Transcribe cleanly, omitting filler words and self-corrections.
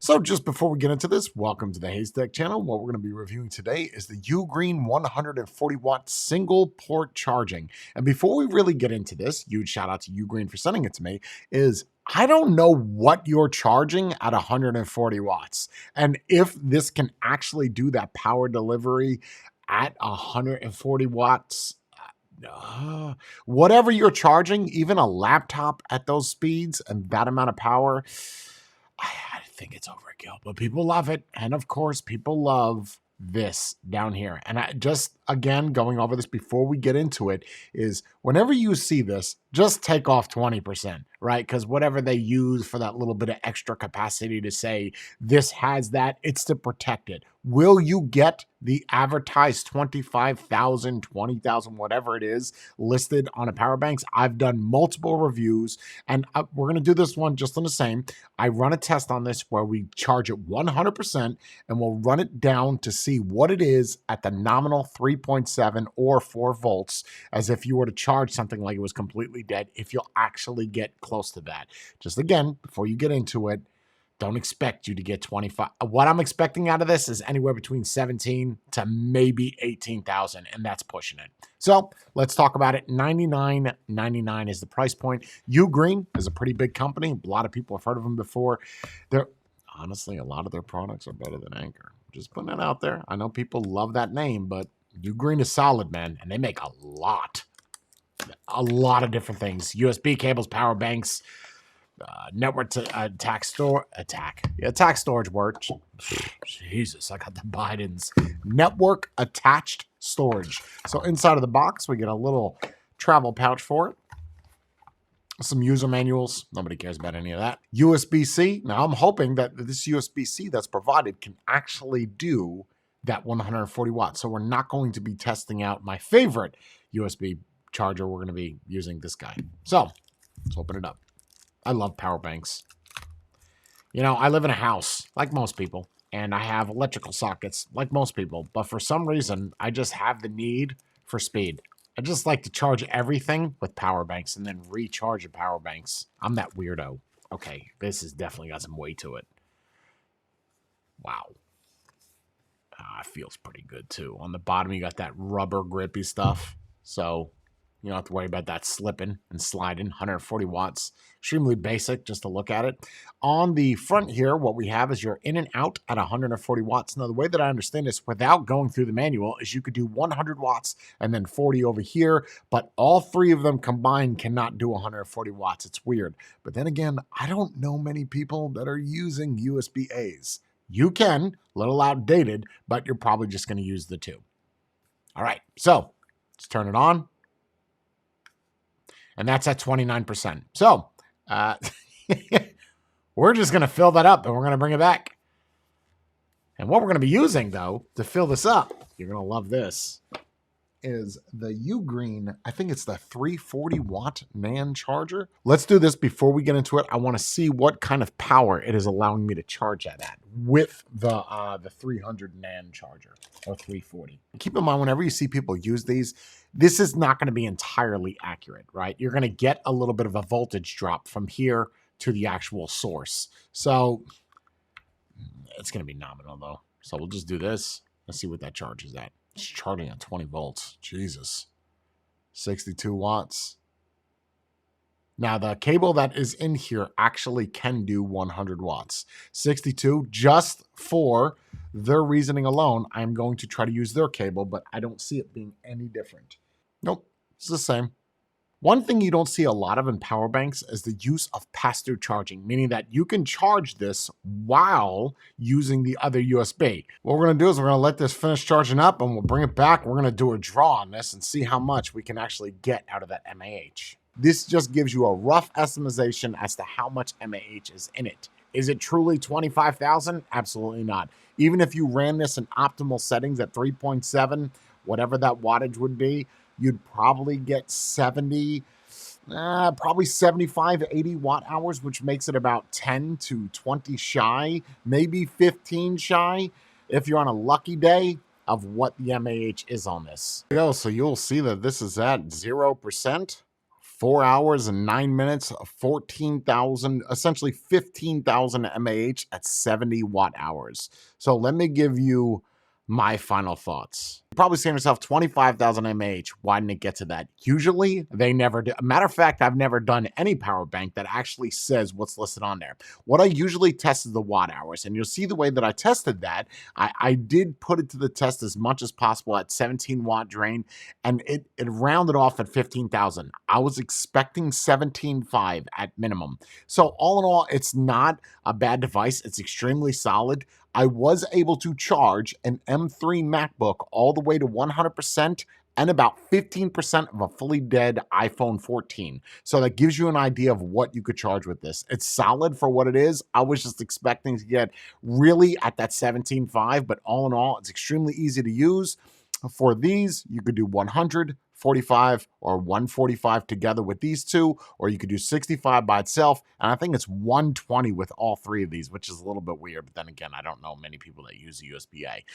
So just before we get into this, welcome to the Haystack channel. What we're going to be reviewing today is the UGREEN 140 watt single port charging. And before we really get into this, huge shout out to UGREEN for sending it to me, is I don't know what you're charging at 140 watts. And if this can actually do that power delivery at 140 watts, whatever you're charging, even a laptop at those speeds and that amount of power, I think it's overkill, but people love it. And of course, people love this down here. And I just, again, going over this before we get into it, is whenever you see this, just take off 20%, right? Because whatever they use for that little bit of extra capacity to say this has that, it's to protect it. Will you get the advertised 25,000, 20,000, whatever it is listed on a power banks? I've done multiple reviews, and we're going to do this one just on the same. I run a test on this where we charge it 100% and we'll run it down to see what it is at the nominal 3.7 or 4 volts, as if you were to charge something like it was completely dead, if you'll actually get close to that. Just again, before you get into it, don't expect you to get 25. What I'm expecting out of this is anywhere between 17 to maybe 18,000, and that's pushing it. So let's talk about it. $99.99 is the price point. UGREEN is a pretty big company. A lot of people have heard of them before. They're honestly, a lot of their products are better than Anchor. Just putting it out there. I know people love that name, but UGREEN is solid, man, and they make a lot of different things. USB cables, power banks, network attack storage word. Jesus, I got the Biden's network attached storage. So inside of the box, we get a little travel pouch for it. Some user manuals. Nobody cares about any of that. USB-C. Now I'm hoping that this USB-C that's provided can actually do that 140 watts. So we're not going to be testing out my favorite USB charger. We're going to be using this guy. So let's open it up. I love power banks. You know, I live in a house like most people, and I have electrical sockets like most people, but for some reason, I just have the need for speed. I just like to charge everything with power banks and then recharge the power banks. I'm that weirdo. Okay, this has definitely got some weight to it. Wow. It feels pretty good too. On the bottom, you got that rubber grippy stuff. So you don't have to worry about that slipping and sliding. 140 watts. Extremely basic just to look at it. On the front here, what we have is your in and out at 140 watts. Now, the way that I understand this without going through the manual is you could do 100 watts and then 40 over here, but all three of them combined cannot do 140 watts. It's weird. But then again, I don't know many people that are using USB-As. You can, a little outdated, but you're probably just going to use the two. All right, so let's turn it on. And that's at 29%. So we're just going to fill that up and we're going to bring it back. And what we're going to be using, though, to fill this up, you're going to love this, is the UGREEN, I think it's the 340 watt NAND charger. Let's do this before we get into it. I want to see what kind of power it is allowing me to charge at with the 300 NAND charger or 340. Keep in mind, whenever you see people use these, this is not going to be entirely accurate, right? You're going to get a little bit of a voltage drop from here to the actual source. So it's going to be nominal though. So we'll just do this. Let's see what that charge is at. It's charging at 20 volts. Jesus. 62 watts. Now, the cable that is in here actually can do 100 watts. 62, just for their reasoning alone, I'm going to try to use their cable, but I don't see it being any different. Nope, it's the same. One thing you don't see a lot of in power banks is the use of pass-through charging, meaning that you can charge this while using the other USB. What we're going to do is we're going to let this finish charging up and we'll bring it back. We're going to do a draw on this and see how much we can actually get out of that MAH. This just gives you a rough estimation as to how much MAH is in it. Is it truly 25,000? Absolutely not. Even if you ran this in optimal settings at 3.7, whatever that wattage would be, you'd probably get 70, probably 75, 80 watt hours, which makes it about 10 to 20 shy, maybe 15 shy, if you're on a lucky day, of what the MAH is on this. So you'll see that this is at 0%, 4 hours and 9 minutes, 14,000, essentially 15,000 mAh at 70 watt hours. So let me give you my final thoughts. You're probably saying to yourself, 25,000 mAh, why didn't it get to that? Usually they never do. Matter of fact, I've never done any power bank that actually says what's listed on there. What I usually test is the watt hours, and you'll see the way that I tested that. I did put it to the test as much as possible at 17 watt drain, and it rounded off at 15,000. I was expecting 17.5 at minimum. So all in all, it's not a bad device. It's extremely solid. I was able to charge an M3 MacBook all the way to 100% and about 15% of a fully dead iPhone 14. So that gives you an idea of what you could charge with this. It's solid for what it is. I was just expecting to get really at that 17.5, but all in all, it's extremely easy to use. For these, you could do 100, 45, or 145 together with these two, or you could do 65 by itself, and I think it's 120 with all three of these, which is a little bit weird, but then again, I don't know many people that use the USB-A.